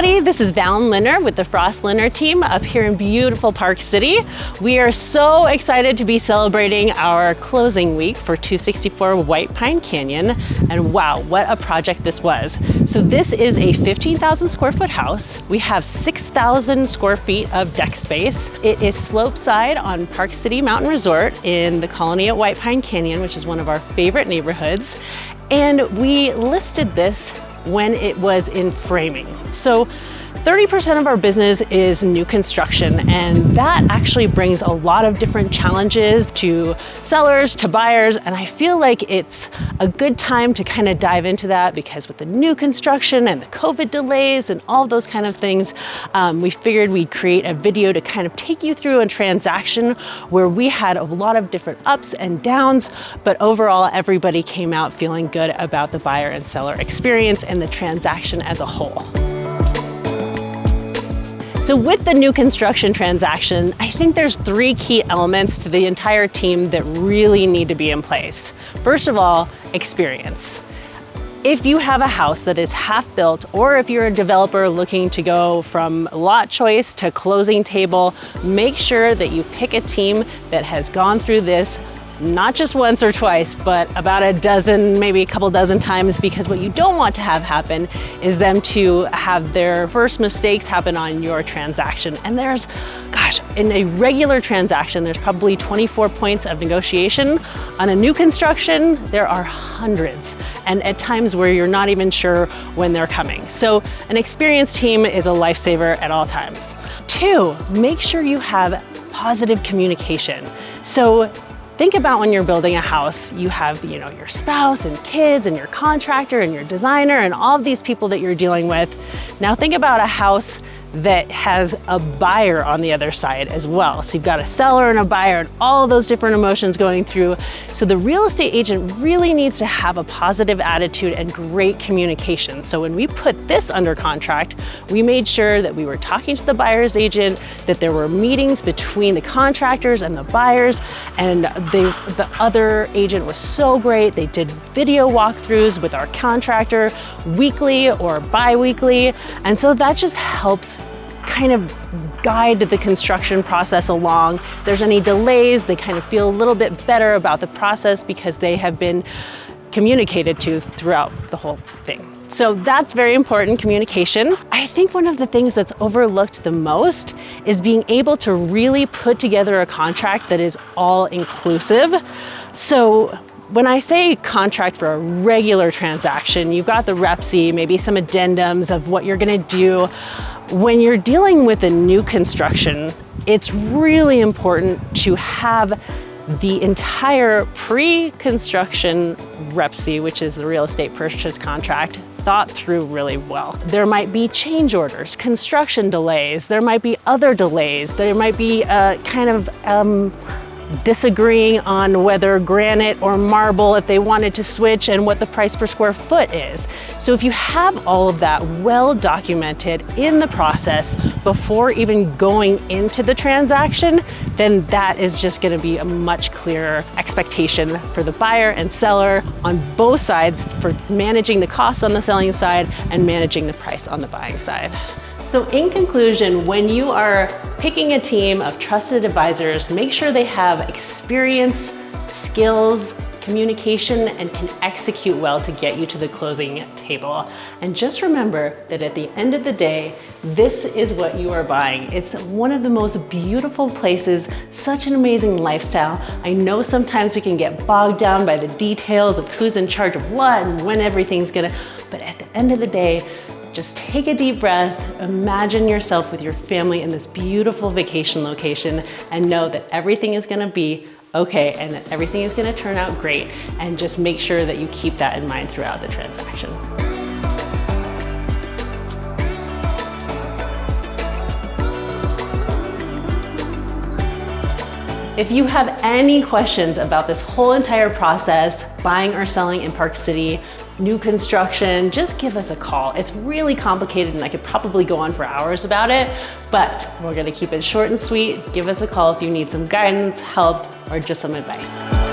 everybody, this is Valen Lindner with the Lindner Team up here in beautiful Park City. We are so excited to be celebrating our closing week for 264 White Pine Canyon, and wow, what a project this was. So this is a 15,000 square foot house. We have 6,000 square feet of deck space. It is slopeside on Park City Mountain Resort in the colony at White Pine Canyon, which is one of our favorite neighborhoods. And we listed this when it was in framing. So 30% of our business is new construction, and that actually brings a lot of different challenges to sellers, to buyers, and I feel like it's a good time to kind of dive into that because with the new construction and the COVID delays and all those kind of things, we figured we'd create a video to kind of take you through a transaction where we had a lot of different ups and downs, but overall everybody came out feeling good about the buyer and seller experience and the transaction as a whole. So with the new construction transaction, I think there's three key elements to the entire team that really need to be in place. First of all, experience. If you have a house that is half built, or if you're a developer looking to go from lot choice to closing table, make sure that you pick a team that has gone through this not just once or twice, but about a dozen, maybe a couple dozen times, because what you don't want to have happen is them to have their first mistakes happen on your transaction. And there's, gosh, in a regular transaction, there's probably 24 points of negotiation. On a new construction, there are hundreds, and at times where you're not even sure when they're coming. So an experienced team is a lifesaver at all times. Two, make sure you have positive communication. So think about when you're building a house, you have, your spouse and kids and your contractor and your designer and all of these people that you're dealing with. Now think about a house that has a buyer on the other side as well. So you've got a seller and a buyer and all of those different emotions going through. So the real estate agent really needs to have a positive attitude and great communication. So when we put this under contract, we made sure that we were talking to the buyer's agent, that there were meetings between the contractors and the buyers, and the other agent was so great. They did video walkthroughs with our contractor weekly or bi-weekly. And so that just helps kind of guide the construction process along. If there's any delays, they kind of feel a little bit better about the process because they have been communicated to throughout the whole thing. So that's very important, communication. I think one of the things that's overlooked the most is being able to really put together a contract that is all inclusive. So when I say contract for a regular transaction, you've got the REPC, maybe some addendums of what you're gonna do. When you're dealing with a new construction, it's really important to have the entire pre-construction REPC, which is the real estate purchase contract, thought through really well. There might be change orders, construction delays, there might be other delays, there might be disagreeing on whether granite or marble, if they wanted to switch, and what the price per square foot is. So if you have all of that well documented in the process before even going into the transaction, then that is just going to be a much clearer expectation for the buyer and seller on both sides for managing the costs on the selling side and managing the price on the buying side. So in conclusion, when you are picking a team of trusted advisors, make sure they have experience, skills, communication, and can execute well to get you to the closing table. And just remember that at the end of the day, this is what you are buying. It's one of the most beautiful places, such an amazing lifestyle. I know sometimes we can get bogged down by the details of who's in charge of what and when everything's gonna, but at the end of the day, just take a deep breath, imagine yourself with your family in this beautiful vacation location, and know that everything is gonna be okay and that everything is gonna turn out great, and just make sure that you keep that in mind throughout the transaction. If you have any questions about this whole entire process, buying or selling in Park City, new construction, just give us a call. It's really complicated and I could probably go on for hours about it, but we're gonna keep it short and sweet. Give us a call if you need some guidance, help, or just some advice.